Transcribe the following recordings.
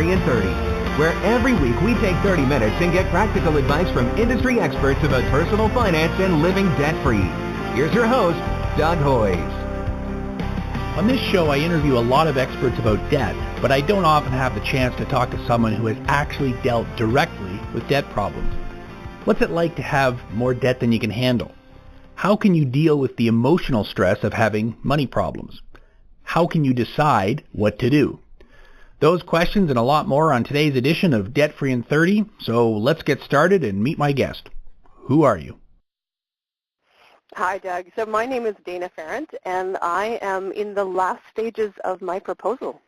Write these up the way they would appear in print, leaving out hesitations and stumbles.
Free in 30, where every week we take 30 minutes and get practical advice from industry experts about personal finance and living debt-free. Here's your host, Doug Hoyes. On this show, I interview a lot of experts about debt, but I don't often have the chance to talk to someone who has actually dealt directly with debt problems. What's it like to have more debt than you can handle? How can you deal with the emotional stress of having money problems? How can you decide what to do? Those questions and a lot more on today's edition of Debt Free in 30, so let's get started and meet my guest. Who are you? Hi, Doug. So my name is Dana Pharant, and I am in the last stages of my proposal.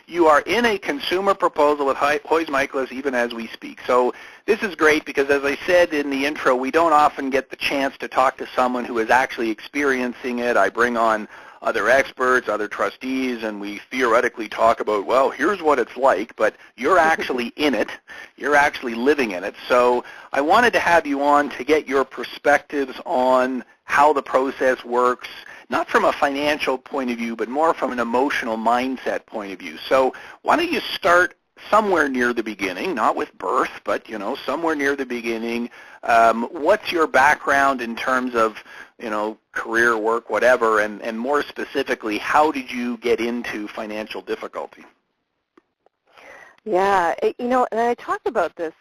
You are in a consumer proposal with Hoyes Michalos even as we speak. So this is great because, as I said in the intro, we don't often get the chance to talk to someone who is actually experiencing it. I bring on other experts, other trustees, and we theoretically talk about, well, here's what it's like, but you're actually in it. You're actually living in it. So I wanted to have you on to get your perspectives on how the process works, not from a financial point of view, but more from an emotional mindset point of view. So why don't you start somewhere near the beginning, not with birth, but, somewhere near the beginning. What's your background in terms of, career, work, whatever, and more specifically, how did you get into financial difficulty? Yeah, and I talk about this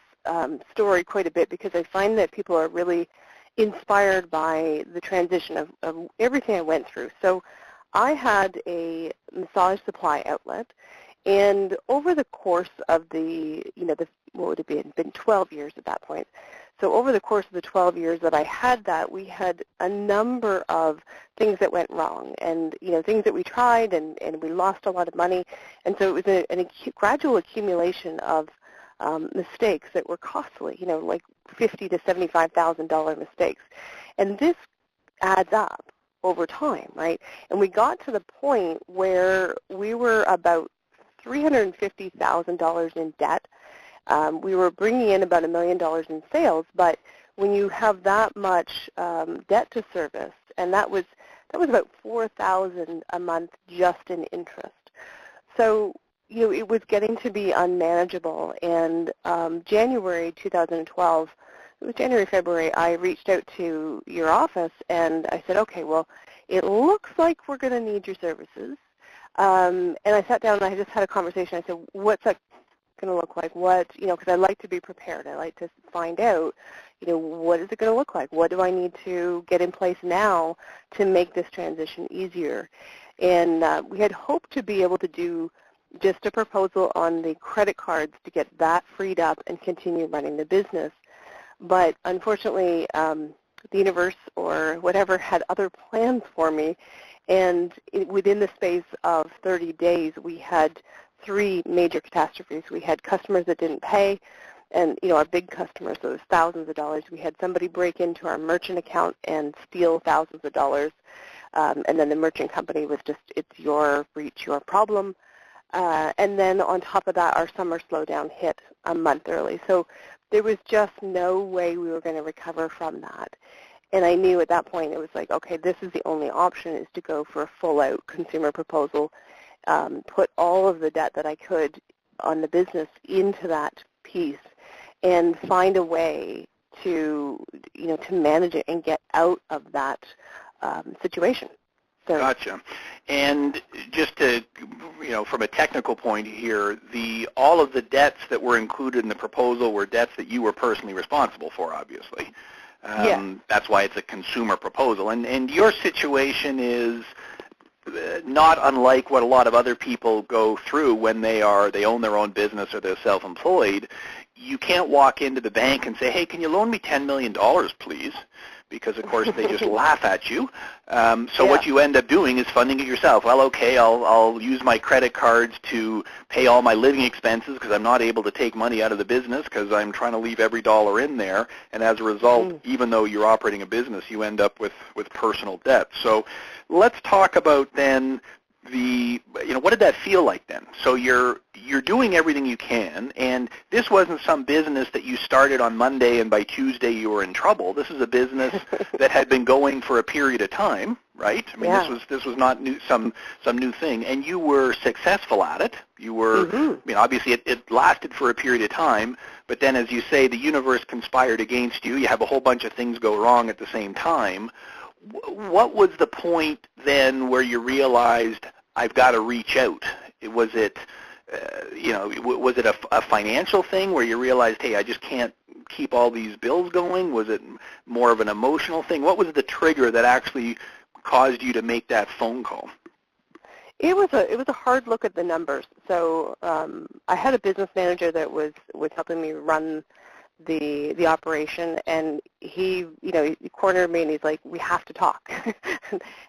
story quite a bit because I find that people are really inspired by the transition of everything I went through. So I had a massage supply outlet, and over the course of what would it been 12 years at that point. So over the course of the 12 years that I had that, we had a number of things that went wrong, and things that we tried, and we lost a lot of money, and so it was a gradual accumulation of mistakes that were costly, like $50,000 to $75,000 mistakes, and this adds up over time, right? And we got to the point where we were about $350,000 in debt. We were bringing in about $1 million in sales, but when you have that much debt to service, and that was about $4,000 a month just in interest. So it was getting to be unmanageable. And January 2012, it was January, February, I reached out to your office and I said, okay, well, it looks like we're going to need your services. And I sat down and I just had a conversation. I said, what's that going to look like? What, because I like to be prepared. I like to find out, what is it going to look like? What do I need to get in place now to make this transition easier? And we had hoped to be able to do just a proposal on the credit cards to get that freed up and continue running the business. But unfortunately, the universe or whatever had other plans for me, and within the space of 30 days, we had 3 major catastrophes. We had customers that didn't pay, and our big customers, so it was thousands of dollars. We had somebody break into our merchant account and steal thousands of dollars, and then the merchant company was just, it's your breach, your problem. And then on top of that, our summer slowdown hit a month early. So there was just no way we were going to recover from that. And I knew at that point it was like, okay, this is the only option, is to go for a full-out consumer proposal, put all of the debt that I could on the business into that piece, and find a way to, to manage it and get out of that situation. So, gotcha. And just to, from a technical point here, all of the debts that were included in the proposal were debts that you were personally responsible for, obviously. Yeah. That's why it's a consumer proposal. And your situation is not unlike what a lot of other people go through when they own their own business or they're self-employed. You can't walk into the bank and say, hey, can you loan me $10 million, please? Because, of course, they just laugh at you. So what you end up doing is funding it yourself. Well, okay, I'll use my credit cards to pay all my living expenses because I'm not able to take money out of the business because I'm trying to leave every dollar in there. And as a result, even though you're operating a business, you end up with personal debt. So let's talk about then what did that feel like then? So you're doing everything you can, and this wasn't some business that you started on Monday and by Tuesday you were in trouble. This is a business that had been going for a period of time, right? I mean, Yeah. this was not new, some new thing, and you were successful at it. You were, obviously it lasted for a period of time, but then, as you say, the universe conspired against you. You have a whole bunch of things go wrong at the same time. What was the point then where you realized I've got to reach out? Was it, was it a financial thing where you realized, hey, I just can't keep all these bills going? Was it more of an emotional thing? What was the trigger that actually caused you to make that phone call? It was a hard look at the numbers. So I had a business manager that was helping me run the operation, and he cornered me and he's like, we have to talk.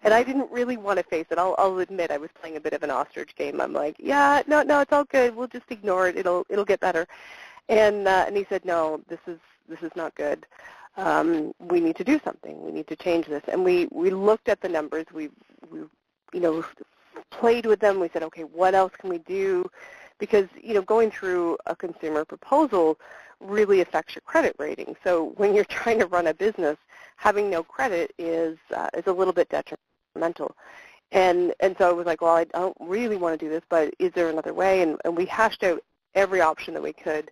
And I didn't really want to face it. I'll admit I was playing a bit of an ostrich game. I'm like, yeah, no, it's all good. We'll just ignore it. It'll get better. And he said, no, this is not good. We need to do something. We need to change this. And we looked at the numbers. We played with them. We said, okay, what else can we do? Because going through a consumer proposal really affects your credit rating. So when you're trying to run a business, having no credit is a little bit detrimental. And so I was like, well, I don't really want to do this, but is there another way? And we hashed out every option that we could.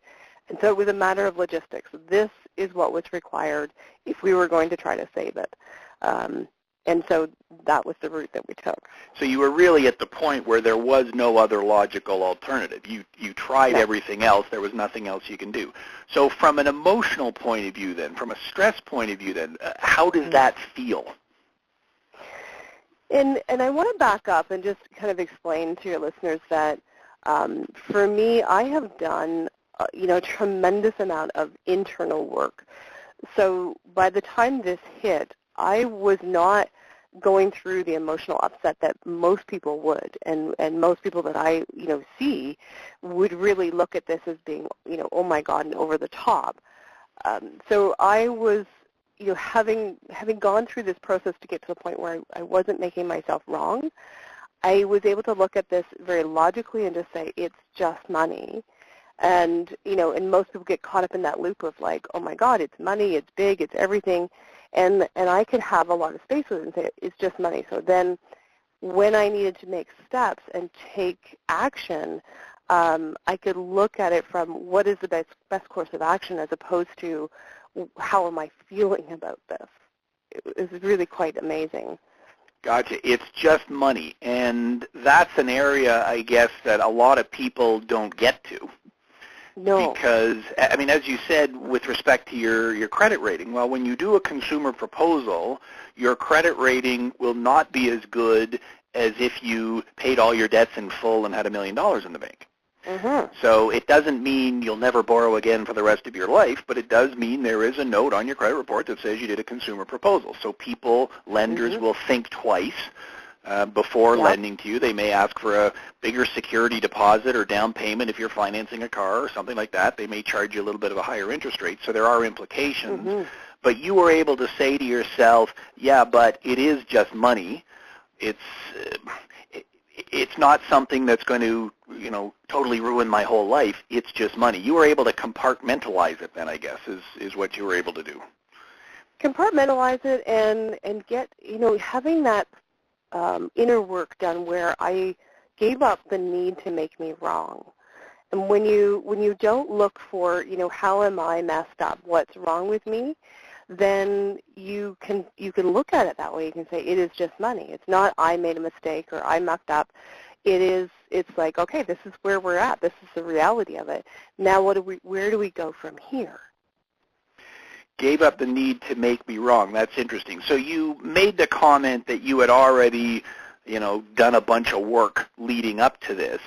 And so it was a matter of logistics. This is what was required if we were going to try to save it. And so that was the route that we took. So you were really at the point where there was no other logical alternative. You tried everything else. There was nothing else you can do. So from an emotional point of view then, from a stress point of view then, how does that feel? And I want to back up and just kind of explain to your listeners that for me, I have done a tremendous amount of internal work. So by the time this hit, I was not going through the emotional upset that most people would, and most people that I see would really look at this as being oh my God, and over the top. So I was having gone through this process to get to the point where I wasn't making myself wrong, I was able to look at this very logically and just say it's just money. And and most people get caught up in that loop of like, oh my God, it's money, it's big, it's everything. And I could have a lot of space with it and say, it's just money. So then when I needed to make steps and take action, I could look at it from what is the best course of action as opposed to how am I feeling about this. It was really quite amazing. Gotcha. It's just money. And that's an area, I guess, that a lot of people don't get to. No. Because, I mean, as you said, with respect to your credit rating, well, when you do a consumer proposal, your credit rating will not be as good as if you paid all your debts in full and had $1 million in the bank. Mm-hmm. So it doesn't mean you'll never borrow again for the rest of your life, but it does mean there is a note on your credit report that says you did a consumer proposal. So lenders will think twice before lending to you. They may ask for a bigger security deposit or down payment if you're financing a car or something like that. They may charge you a little bit of a higher interest rate, so there are implications. But you were able to say to yourself, yeah, but it is just money. It's not something that's going to, totally ruin my whole life. It's just money. You were able to compartmentalize it then, I guess, is what you were able to do. Compartmentalize it and get, having that inner work done where I gave up the need to make me wrong. And when you don't look for, how am I messed up, what's wrong with me, then you can look at it that way. You can say it is just money. It's not I made a mistake or I mucked up. It's like, okay, this is where we're at. This is the reality of it. Now where do we go from here? Gave up the need to make me wrong. That's interesting. So you made the comment that you had already, done a bunch of work leading up to this.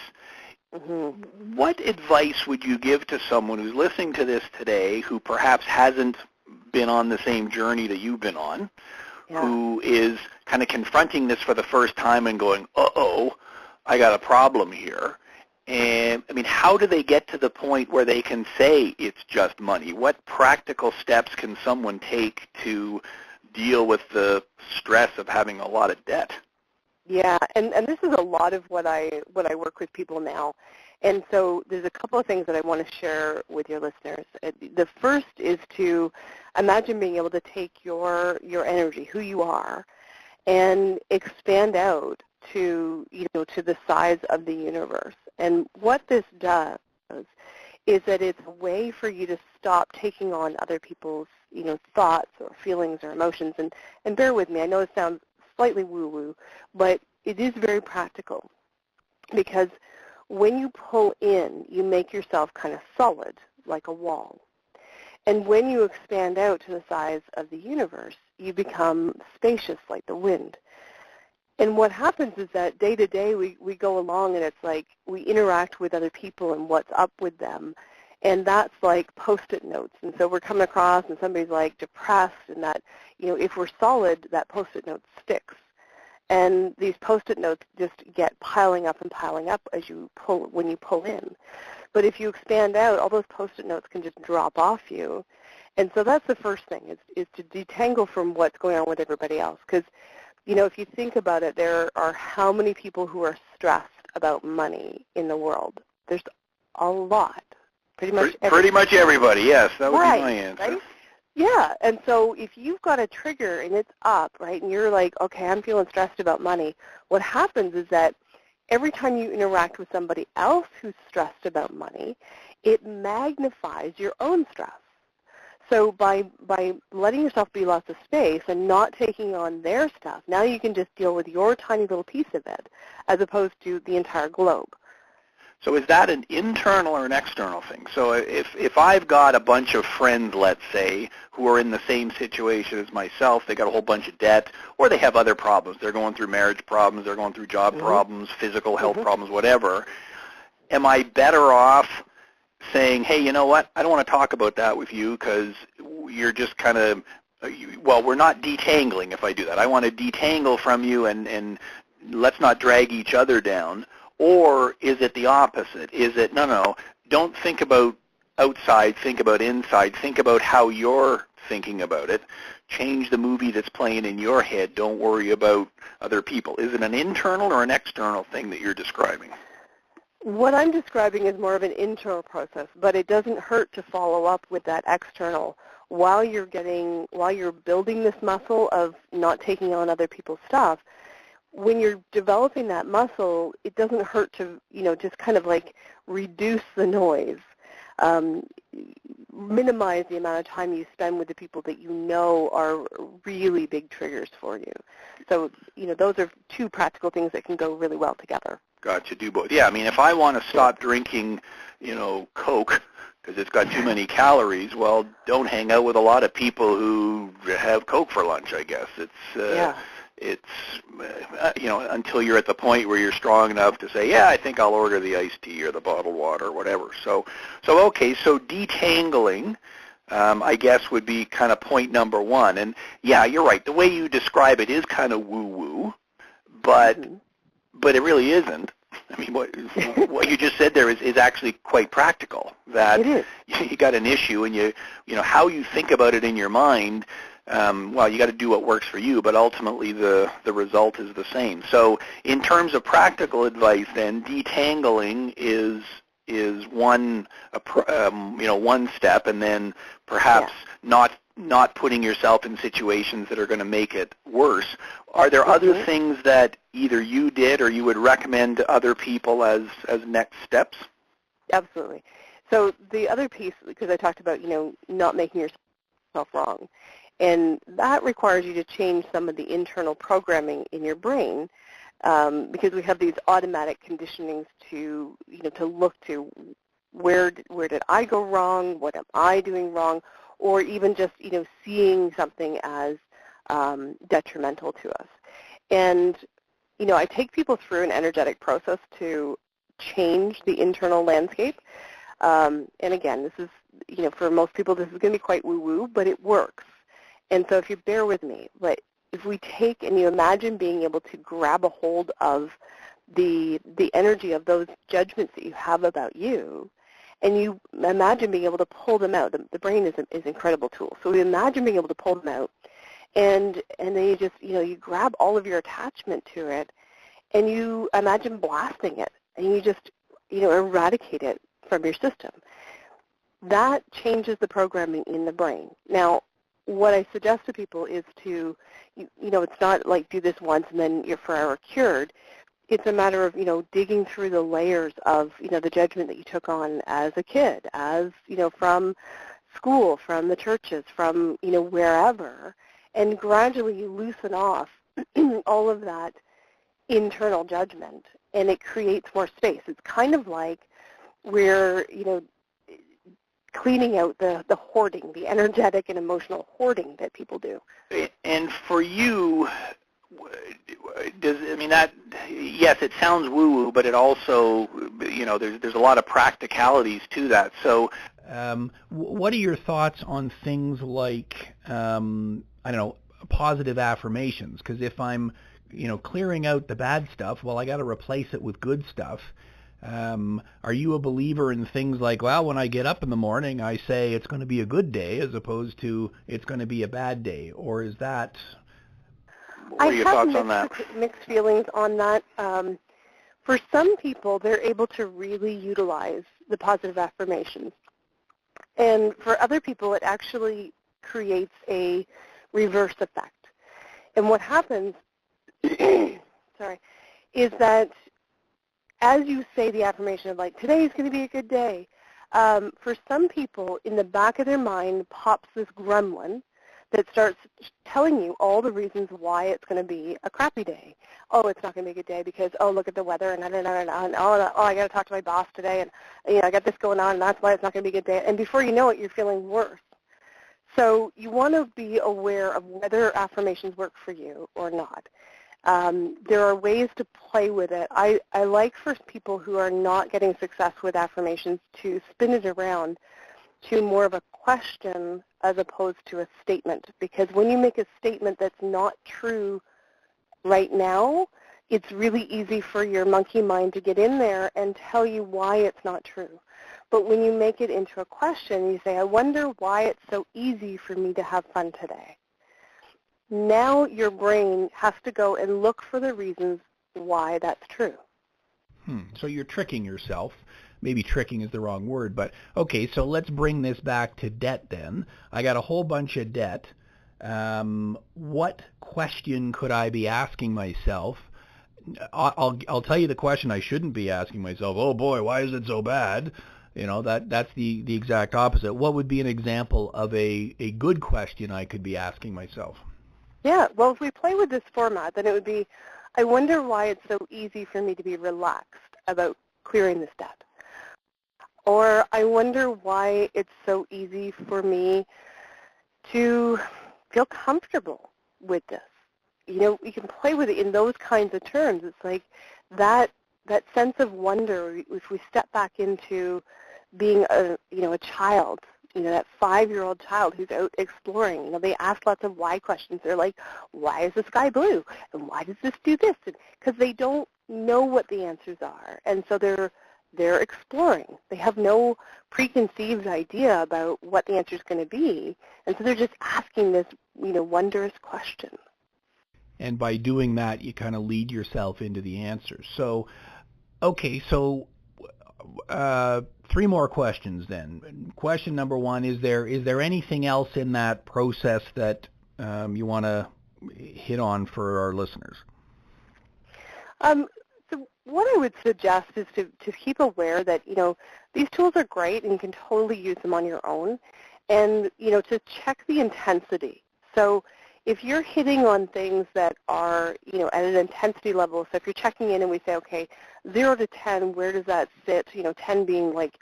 What advice would you give to someone who's listening to this today who perhaps hasn't been on the same journey that you've been on, who is kind of confronting this for the first time and going, uh-oh, I got a problem here? And, I mean, how do they get to the point where they can say it's just money? What practical steps can someone take to deal with the stress of having a lot of debt? Yeah, and this is a lot of what I work with people now. And so there's a couple of things that I want to share with your listeners. The first is to imagine being able to take your energy, who you are, and expand out to, to the size of the universe. And what this does is that it's a way for you to stop taking on other people's, thoughts or feelings or emotions. And bear with me, I know it sounds slightly woo-woo, but it is very practical, because when you pull in, you make yourself kind of solid, like a wall. And when you expand out to the size of the universe, you become spacious like the wind. And what happens is that day to day we go along, and it's like we interact with other people and what's up with them. And that's like Post-it notes. And so we're coming across and somebody's like depressed, and that, if we're solid, that Post-it note sticks. And these Post-it notes just get piling up and piling up when you pull in. But if you expand out, all those Post-it notes can just drop off you. And so that's the first thing, is to detangle from what's going on with everybody else. Because, if you think about it, there are how many people who are stressed about money in the world? There's a lot. Pretty much everybody, yes. That would be my answer. Right? Yeah, and so if you've got a trigger and it's up, right, and you're like, okay, I'm feeling stressed about money, what happens is that every time you interact with somebody else who's stressed about money, it magnifies your own stress. So by letting yourself be lots of space and not taking on their stuff, now you can just deal with your tiny little piece of it as opposed to the entire globe. So is that an internal or an external thing? So if I've got a bunch of friends, let's say, who are in the same situation as myself, they got a whole bunch of debt, or they have other problems. They're going through marriage problems, they're going through job problems, physical health problems, whatever. Am I better off saying, hey, you know what, I don't want to talk about that with you because you're just kind of, well, we're not detangling if I do that. I want to detangle from you and let's not drag each other down. Or is it the opposite? Is it, no, don't think about outside, think about inside, think about how you're thinking about it. Change the movie that's playing in your head. Don't worry about other people. Is it an internal or an external thing that you're describing? What I'm describing is more of an internal process, but it doesn't hurt to follow up with that external while you're building this muscle of not taking on other people's stuff. When you're developing that muscle, it doesn't hurt to, just kind of like reduce the noise, minimize the amount of time you spend with the people that you know are really big triggers for you. So, those are two practical things that can go really well together. Gotcha, do both. Yeah, I mean, if I want to stop drinking, Coke because it's got too many calories, well, don't hang out with a lot of people who have Coke for lunch, I guess. It's until you're at the point where you're strong enough to say, yeah, I think I'll order the iced tea or the bottled water or whatever. So detangling, I guess, would be kind of point number one. And yeah, you're right. The way you describe it is kind of woo-woo, but it really isn't. I mean, what you just said there is actually quite practical. That it is. You got an issue, and you how you think about it in your mind. Well, you got to do what works for you, but ultimately the result is the same. So in terms of practical advice, then detangling is one one step, and then perhaps not putting yourself in situations that are going to make it worse. Are there other things that either you did or you would recommend to other people as next steps? Absolutely. So the other piece, because I talked about not making yourself wrong. And that requires you to change some of the internal programming in your brain because we have these automatic conditionings to look to where did I go wrong, what am I doing wrong, or even just seeing something as detrimental to us. And I take people through an energetic process to change the internal landscape. And again, this is for most people this is going to be quite woo-woo, but it works. And so if you bear with me, but if we take and you imagine being able to grab a hold of the energy of those judgments that you have about you, and you imagine being able to pull them out. The brain is an incredible tool. So we imagine being able to pull them out, and then you just, you grab all of your attachment to it, and you imagine blasting it, and you just, eradicate it from your system. That changes the programming in the brain. Now, what I suggest to people is to, it's not like do this once and then you're forever cured. It's a matter of, digging through the layers of, the judgment that you took on as a kid, as, from school, from the churches, from, wherever, and gradually you loosen off all of that internal judgment, and it creates more space. It's kind of like we're, cleaning out the hoarding, the energetic and emotional hoarding that people do. And for you, yes, it sounds woo-woo, but it also, there's a lot of practicalities to that. So, what are your thoughts on things like, positive affirmations? Because if I'm, clearing out the bad stuff, well, I got to replace it with good stuff. Are you a believer in things like, well, when I get up in the morning, I say it's going to be a good day as opposed to it's going to be a bad day? Or is that... What are your thoughts on that? I have mixed feelings on that. For some people, they're able to really utilize the positive affirmations. And for other people, it actually creates a reverse effect. And what happens, is that as you say the affirmation of like, today is going to be a good day, for some people, in the back of their mind pops this gremlin that starts telling you all the reasons why it's going to be a crappy day. Oh, it's not going to be a good day because, oh, look at the weather, and I got to talk to my boss today, and I got this going on, and that's why it's not going to be a good day. And before you know it, you're feeling worse. So you want to be aware of whether affirmations work for you or not. There are ways to play with it. I like for people who are not getting success with affirmations to spin it around to more of a question as opposed to a statement. Because when you make a statement that's not true right now, it's really easy for your monkey mind to get in there and tell you why it's not true. But when you make it into a question, you say, I wonder why it's so easy for me to have fun today. Now your brain has to go and look for the reasons why that's true. So you're tricking yourself. Maybe tricking is the wrong word, but okay, so let's bring this back to debt then. I got a whole bunch of debt. What question could I be asking myself? I'll tell you the question I shouldn't be asking myself. Oh boy, why is it so bad? That's the exact opposite. What would be an example of a good question I could be asking myself? Yeah, well, if we play with this format, then it would be, I wonder why it's so easy for me to be relaxed about clearing this debt. Or I wonder why it's so easy for me to feel comfortable with this. You can play with it in those kinds of terms. It's like that sense of wonder, if we step back into being a child, that 5-year-old child who's out exploring. They ask lots of why questions. They're like, why is the sky blue? And why does this do this? Because they don't know what the answers are. And so they're exploring. They have no preconceived idea about what the answer is going to be. And so they're just asking this, wondrous question. And by doing that, you kind of lead yourself into the answer. So, okay, so 3 more questions then. Question number 1, is there anything else in that process that you want to hit on for our listeners? So what I would suggest is to keep aware that, these tools are great and you can totally use them on your own, and, to check the intensity. So if you're hitting on things that are, at an intensity level, so if you're checking in and we say, okay, 0 to 10, where does that sit? 10 being like,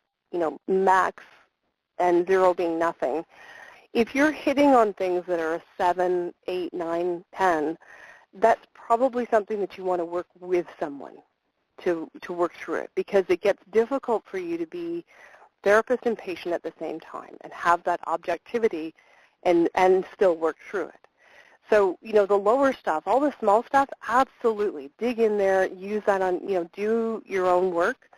max and 0 being nothing. If you're hitting on things that are a 7, 8, 9, 10, that's probably something that you want to work with someone to work through it, because it gets difficult for you to be therapist and patient at the same time and have that objectivity and still work through it. So, the lower stuff, all the small stuff, absolutely. Dig in there, use that on, do your own work,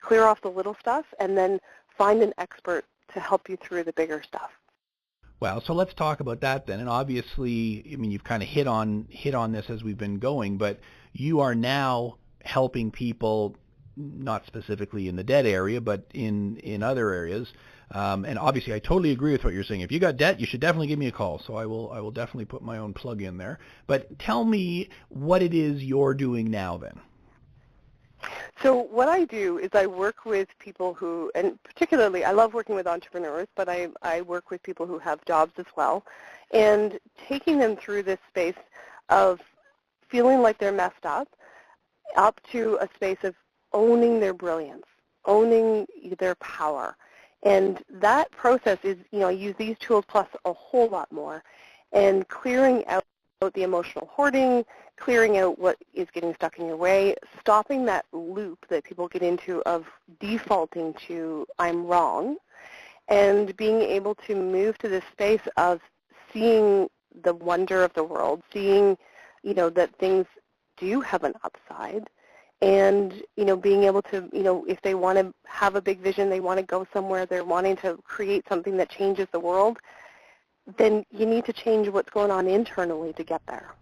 clear off the little stuff, and then find an expert to help you through the bigger stuff. Well, so let's talk about that then. And obviously, I mean, you've kind of hit on this as we've been going, but you are now helping people, not specifically in the debt area, but in other areas. And obviously, I totally agree with what you're saying. If you got debt, you should definitely give me a call. So I will definitely put my own plug in there. But tell me what it is you're doing now then. So what I do is I work with people who, and particularly I love working with entrepreneurs, but I work with people who have jobs as well, and taking them through this space of feeling like they're messed up to a space of owning their brilliance, owning their power. And that process is, I use these tools plus a whole lot more, and clearing out the emotional hoarding, clearing out what is getting stuck in your way, stopping that loop that people get into of defaulting to I'm wrong, and being able to move to this space of seeing the wonder of the world, seeing, that things do have an upside, and, being able to, if they want to have a big vision, they want to go somewhere, they're wanting to create something that changes the world, then you need to change what's going on internally to get there.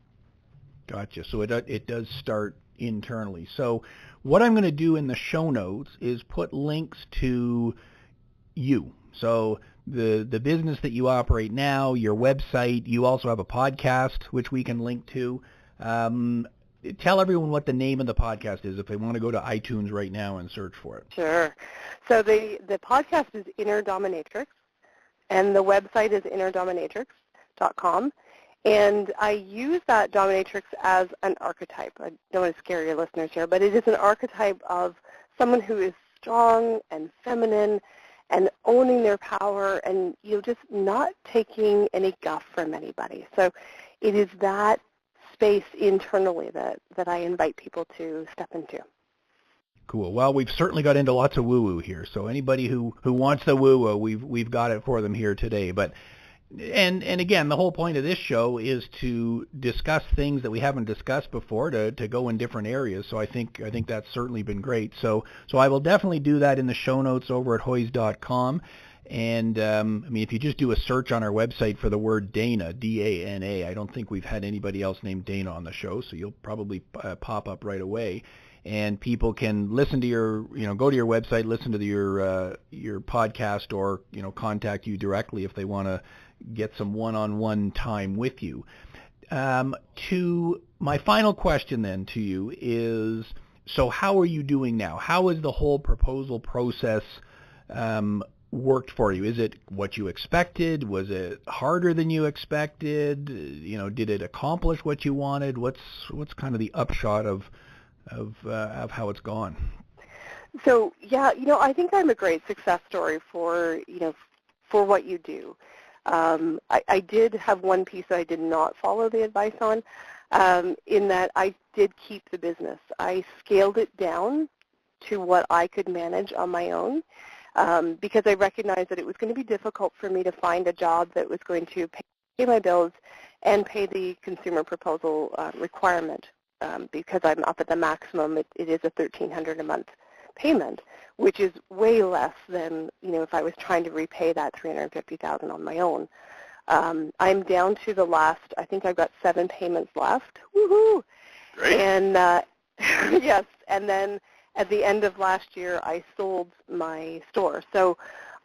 Gotcha. So it does start internally. So what I'm going to do in the show notes is put links to you. So the business that you operate now, your website, you also have a podcast, which we can link to. Tell everyone what the name of the podcast is if they want to go to iTunes right now and search for it. Sure. So the podcast is Inner Dominatrix, and the website is innerdominatrix.com. And I use that dominatrix as an archetype. I don't want to scare your listeners here, but it is an archetype of someone who is strong and feminine and owning their power and just not taking any guff from anybody. So it is that space internally that I invite people to step into. Cool. Well, we've certainly got into lots of woo-woo here. So anybody who wants the woo-woo, we've got it for them here today. But and again, the whole point of this show is to discuss things that we haven't discussed before, to go in different areas. So I think that's certainly been great. So I will definitely do that in the show notes over at Hoyes.com. And if you just do a search on our website for the word Dana, D-A-N-A, I don't think we've had anybody else named Dana on the show, so you'll probably pop up right away. And people can listen to your, go to your website, listen to your podcast, or contact you directly if they want to get some one-on-one time with you. To my final question then to you is, so how are you doing now? How is the whole proposal process worked for you? Is it what you expected? Was it harder than you expected? Did it accomplish what you wanted? What's kind of the upshot of how it's gone? So yeah, I think I'm a great success story for what you do. I did have one piece that I did not follow the advice on, in that I did keep the business. I scaled it down to what I could manage on my own, because I recognized that it was going to be difficult for me to find a job that was going to pay my bills and pay the consumer proposal requirement, because I'm up at the maximum. It is a $1,300 a month payment, which is way less than if I was trying to repay that $350,000 on my own. I'm down to the last. I think I've got 7 payments left. Woohoo! Great. And yes, and then at the end of last year, I sold my store. So,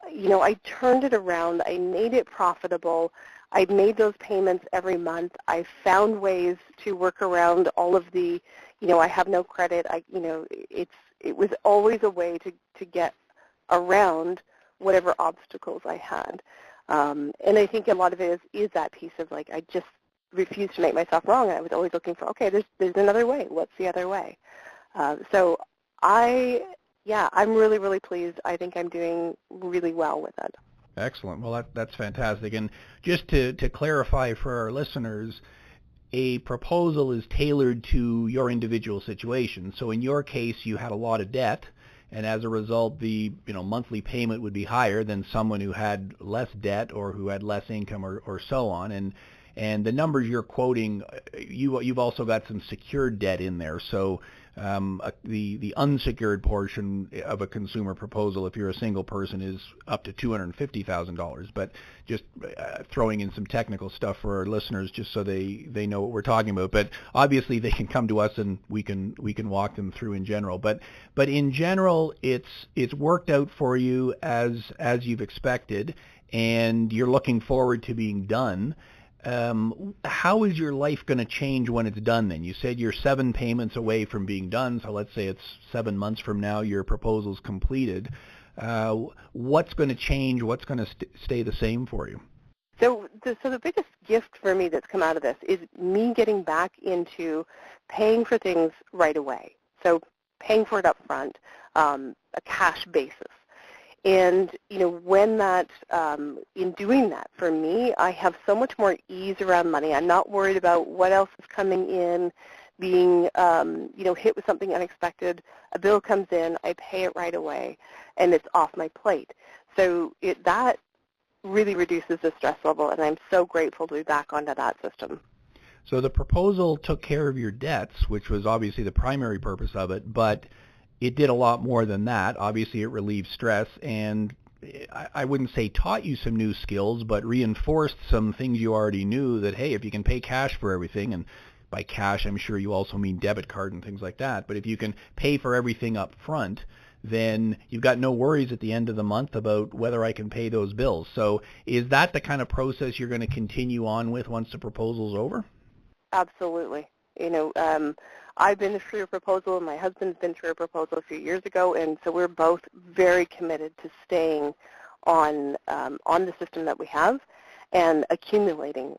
I turned it around. I made it profitable. I made those payments every month. I found ways to work around all of the, I have no credit. It was always a way to get around whatever obstacles I had. And I think a lot of it is that piece of I just refused to make myself wrong. I was always looking for, okay, there's another way. What's the other way? So I'm really, really pleased. I think I'm doing really well with it. Excellent. Well, that's fantastic. And just to clarify for our listeners, a proposal is tailored to your individual situation. So in your case, you had a lot of debt, and as a result, the monthly payment would be higher than someone who had less debt or who had less income or so on. And And the numbers you're quoting, you've also got some secured debt in there. So the unsecured portion of a consumer proposal, if you're a single person, is up to $250,000. But just throwing in some technical stuff for our listeners, just so they know what we're talking about. But obviously, they can come to us and we can walk them through in general. But in general, it's worked out for you as you've expected, and you're looking forward to being done. How is your life going to change when it's done then? You said you're 7 payments away from being done, so let's say it's 7 months from now your proposal's completed. What's going to change? What's going to stay the same for you? So the biggest gift for me that's come out of this is me getting back into paying for things right away. So paying for it up front, a cash basis. And, when that, in doing that, for me, I have so much more ease around money. I'm not worried about what else is coming in, being, hit with something unexpected. A bill comes in, I pay it right away, and it's off my plate. So that really reduces the stress level, and I'm so grateful to be back onto that system. So the proposal took care of your debts, which was obviously the primary purpose of it, but it did a lot more than that. Obviously, it relieved stress, and I wouldn't say taught you some new skills, but reinforced some things you already knew, that, hey, if you can pay cash for everything, and by cash, I'm sure you also mean debit card and things like that, but if you can pay for everything up front, then you've got no worries at the end of the month about whether I can pay those bills. So is that the kind of process you're going to continue on with once the proposal's over? Absolutely. I've been through a proposal, and my husband's been through a proposal a few years ago, and so we're both very committed to staying on the system that we have and accumulating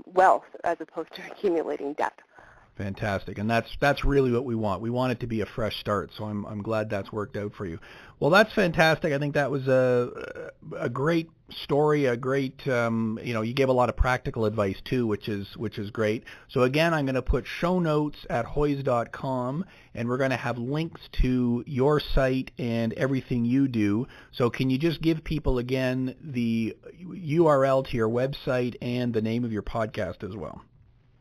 wealth as opposed to accumulating debt. Fantastic, and that's really what we want. We want it to be a fresh start, so I'm glad that's worked out for you. Well, that's fantastic. I think that was a great story, a great, you gave a lot of practical advice too, which is great. So again, I'm going to put show notes at hoyes.com, and we're going to have links to your site and everything you do. So can you just give people again the URL to your website and the name of your podcast as well?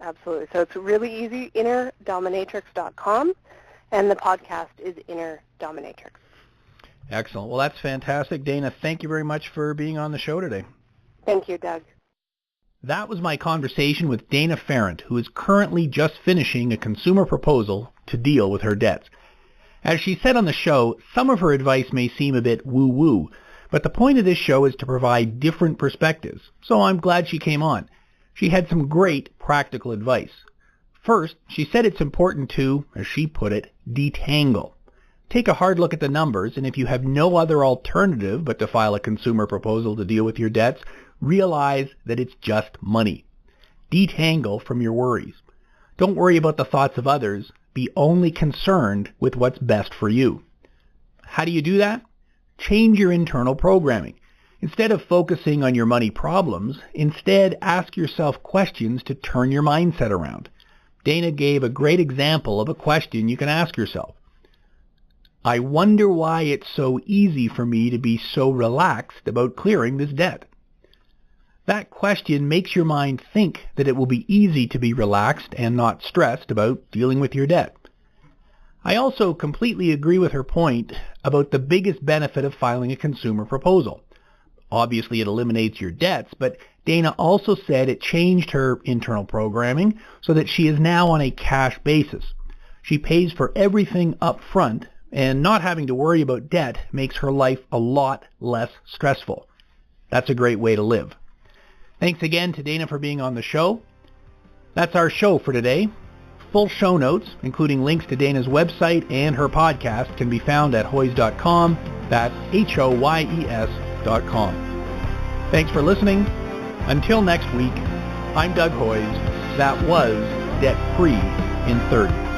Absolutely. So it's really easy, innerdominatrix.com, and the podcast is Inner Dominatrix. Excellent. Well, that's fantastic. Dana, thank you very much for being on the show today. Thank you, Doug. That was my conversation with Dana Pharant, who is currently just finishing a consumer proposal to deal with her debts. As she said on the show, some of her advice may seem a bit woo-woo, but the point of this show is to provide different perspectives, so I'm glad she came on. She had some great practical advice. First, she said it's important to, as she put it, detangle. Take a hard look at the numbers, and if you have no other alternative but to file a consumer proposal to deal with your debts, realize that it's just money. Detangle from your worries. Don't worry about the thoughts of others. Be only concerned with what's best for you. How do you do that? Change your internal programming. Instead of focusing on your money problems, instead ask yourself questions to turn your mindset around. Dana gave a great example of a question you can ask yourself. I wonder why it's so easy for me to be so relaxed about clearing this debt. That question makes your mind think that it will be easy to be relaxed and not stressed about dealing with your debt. I also completely agree with her point about the biggest benefit of filing a consumer proposal. Obviously, it eliminates your debts, but Dana also said it changed her internal programming so that she is now on a cash basis. She pays for everything up front, and not having to worry about debt makes her life a lot less stressful. That's a great way to live. Thanks again to Dana for being on the show. That's our show for today. Full show notes, including links to Dana's website and her podcast, can be found at hoyes.com. That's HOYES.com. Thanks for listening. Until next week, I'm Doug Hoyes. That was Debt Free in 30.